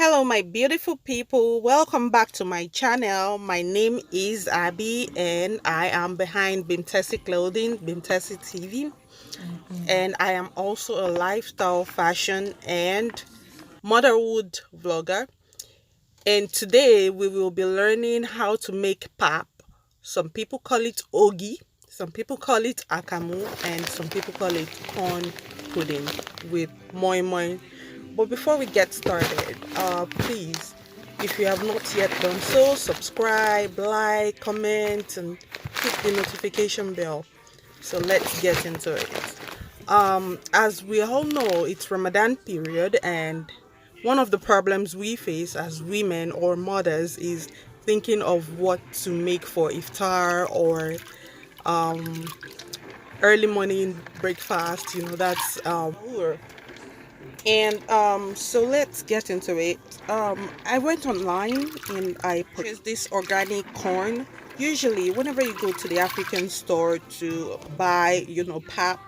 Hello, my beautiful people. Welcome back to my channel. My name is Abby, and I am behind Bimtesi Clothing, Bimtesi TV, and I am also a lifestyle, fashion, and motherhood vlogger. And today we will be learning how to make pap. Some people call it ogi, some people call it akamu, and some people call it corn pudding with moi-moi. But before we get started, please, if you have not yet done so, subscribe, like, comment, and hit the notification bell. So let's get into it. As we all know, it's Ramadan period, and one of the problems we face as women or mothers is thinking of what to make for iftar or early morning breakfast. That's and so let's get into it. I went online and I purchased this organic corn. Usually, whenever you go to the African store to buy, pap,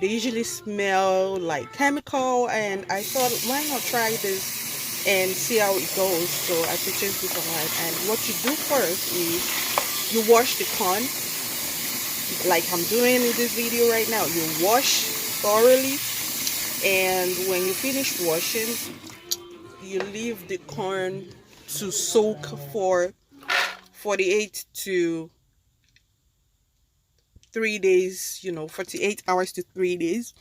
they usually smell like chemical. And I thought, why not try this and see how it goes? So I purchased this online. And what you do first is you wash the corn, like I'm doing in this video right now. You wash thoroughly, and when you finish washing, you leave the corn to soak for 48 to 3 days, 48 hours to 3 days.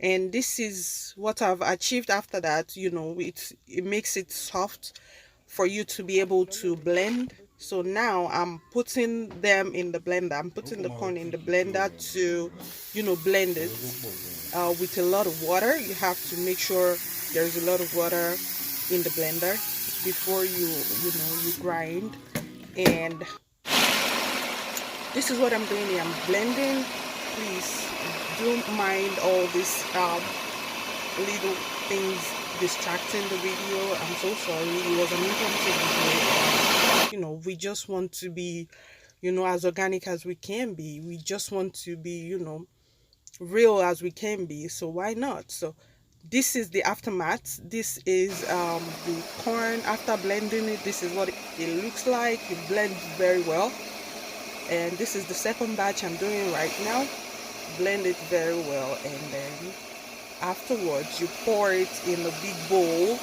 And this is what I've achieved after that. It makes it soft for you to be able to blend. So now I'm putting them in the blender. I'm putting the corn in the blender to blend it with a lot of water. You have to make sure there's a lot of water in the blender before you grind. And this is what I'm doing here. I'm blending. Please don't mind all these little things distracting the video. I'm so sorry. It was an impromptu video. We just want to be as organic as we can be. We just want to be real as we can be. So why not? So this is the aftermath. This is the corn after blending it. This is what it looks like. It blends very well. And this is the second batch I'm doing right now. Blend it very well, and then afterwards you pour it in a big bowl.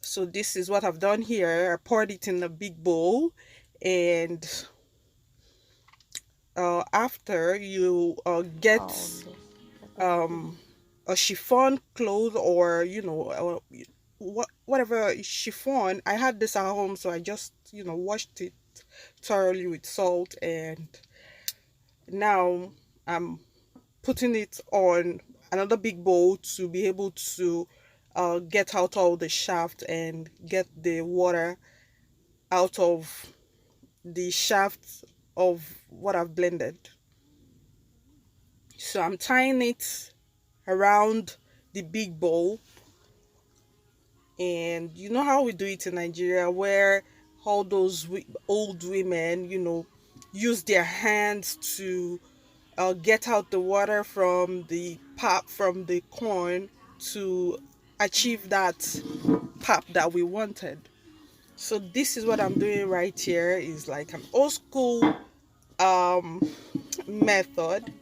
So this is what I've done here. I poured it in a big bowl, and after you get a chiffon cloth, or whatever chiffon. I had this at home, so I just washed it thoroughly with salt, and now I'm putting it on another big bowl to be able to get out all the shaft and get the water out of the shaft of what I've blended. So I'm tying it around the big bowl, and you know how we do it in Nigeria, where all those old women use their hands to get out the water from the pap, from the corn, to achieve that pap that we wanted. So this is what I'm doing right here. Is like an old school method.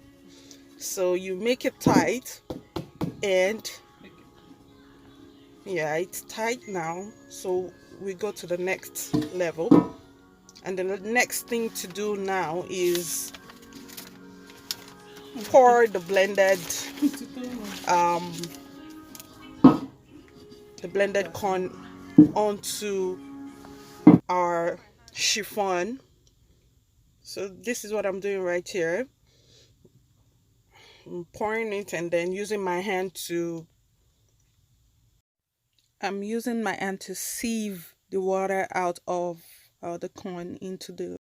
So you make it tight, and yeah, it's tight now. So we go to the next level, and then the next thing to do now is pour um the blended corn onto our chiffon. So this is what I'm doing right here. I'm pouring it, and then I'm using my hand to sieve the water out of the corn into the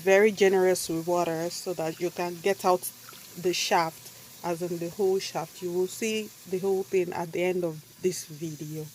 very generous with water so that you can get out the shaft, as in the whole shaft. You will see the whole thing at the end of this video.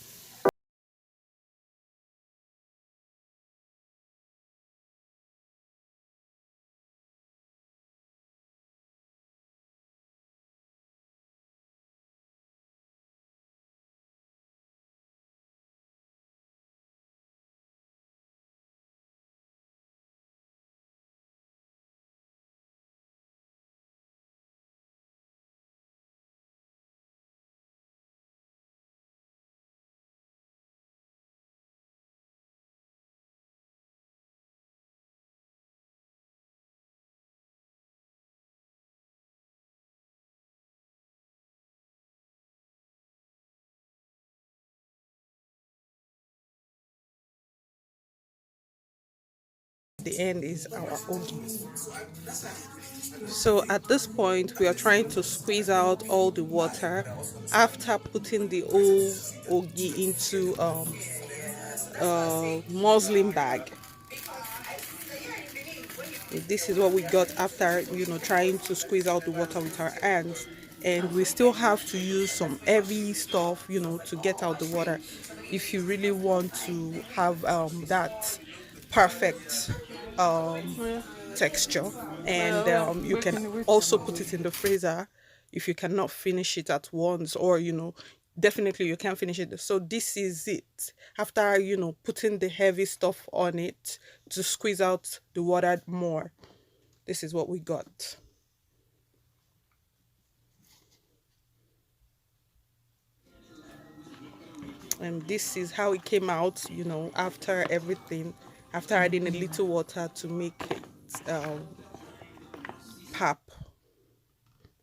The end is our ogi. So at this point, we are trying to squeeze out all the water after putting the whole ogi into a muslin bag. This is what we got after, trying to squeeze out the water with our hands. And we still have to use some heavy stuff, to get out the water if you really want to have that perfect texture. And you can also put it in the freezer if you cannot finish it at once, or definitely you can finish it. So this is it after putting the heavy stuff on it to squeeze out the water more. This is what we got. And this is how it came out, after everything, after adding a little water to make it pap.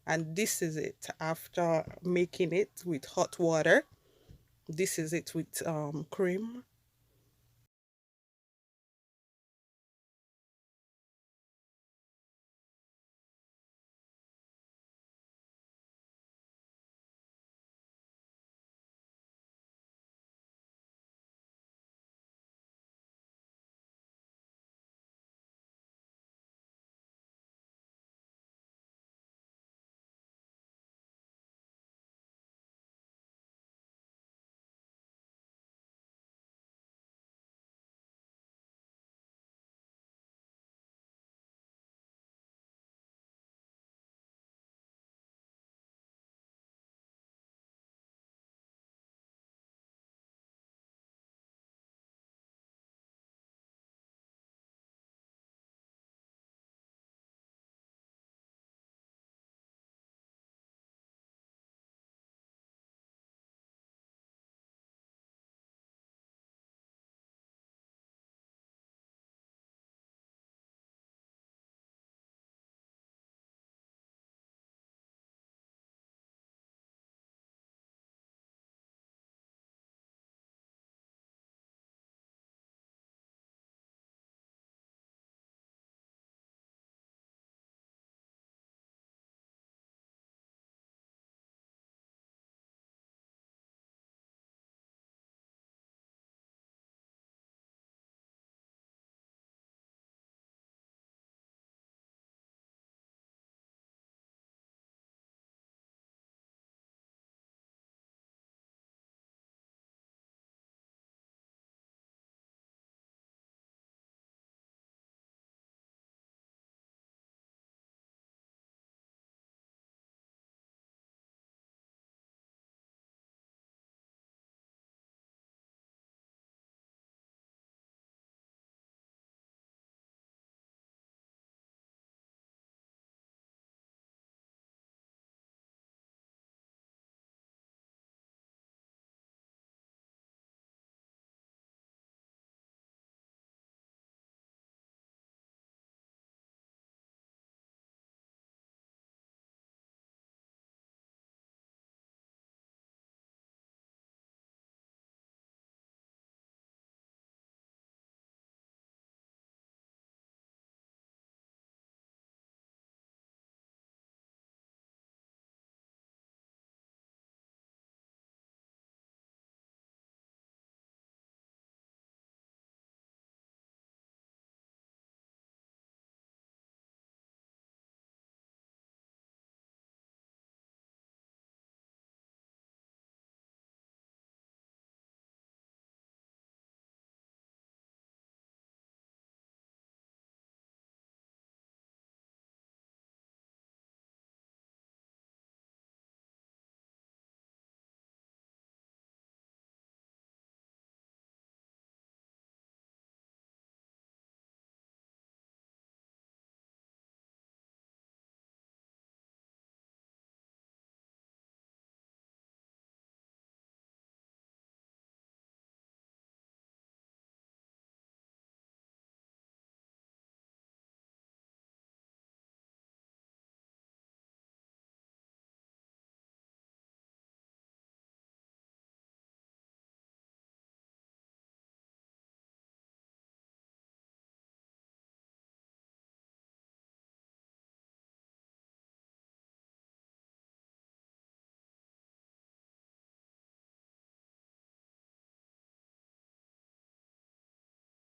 And this is it after making it with hot water. This is it with cream.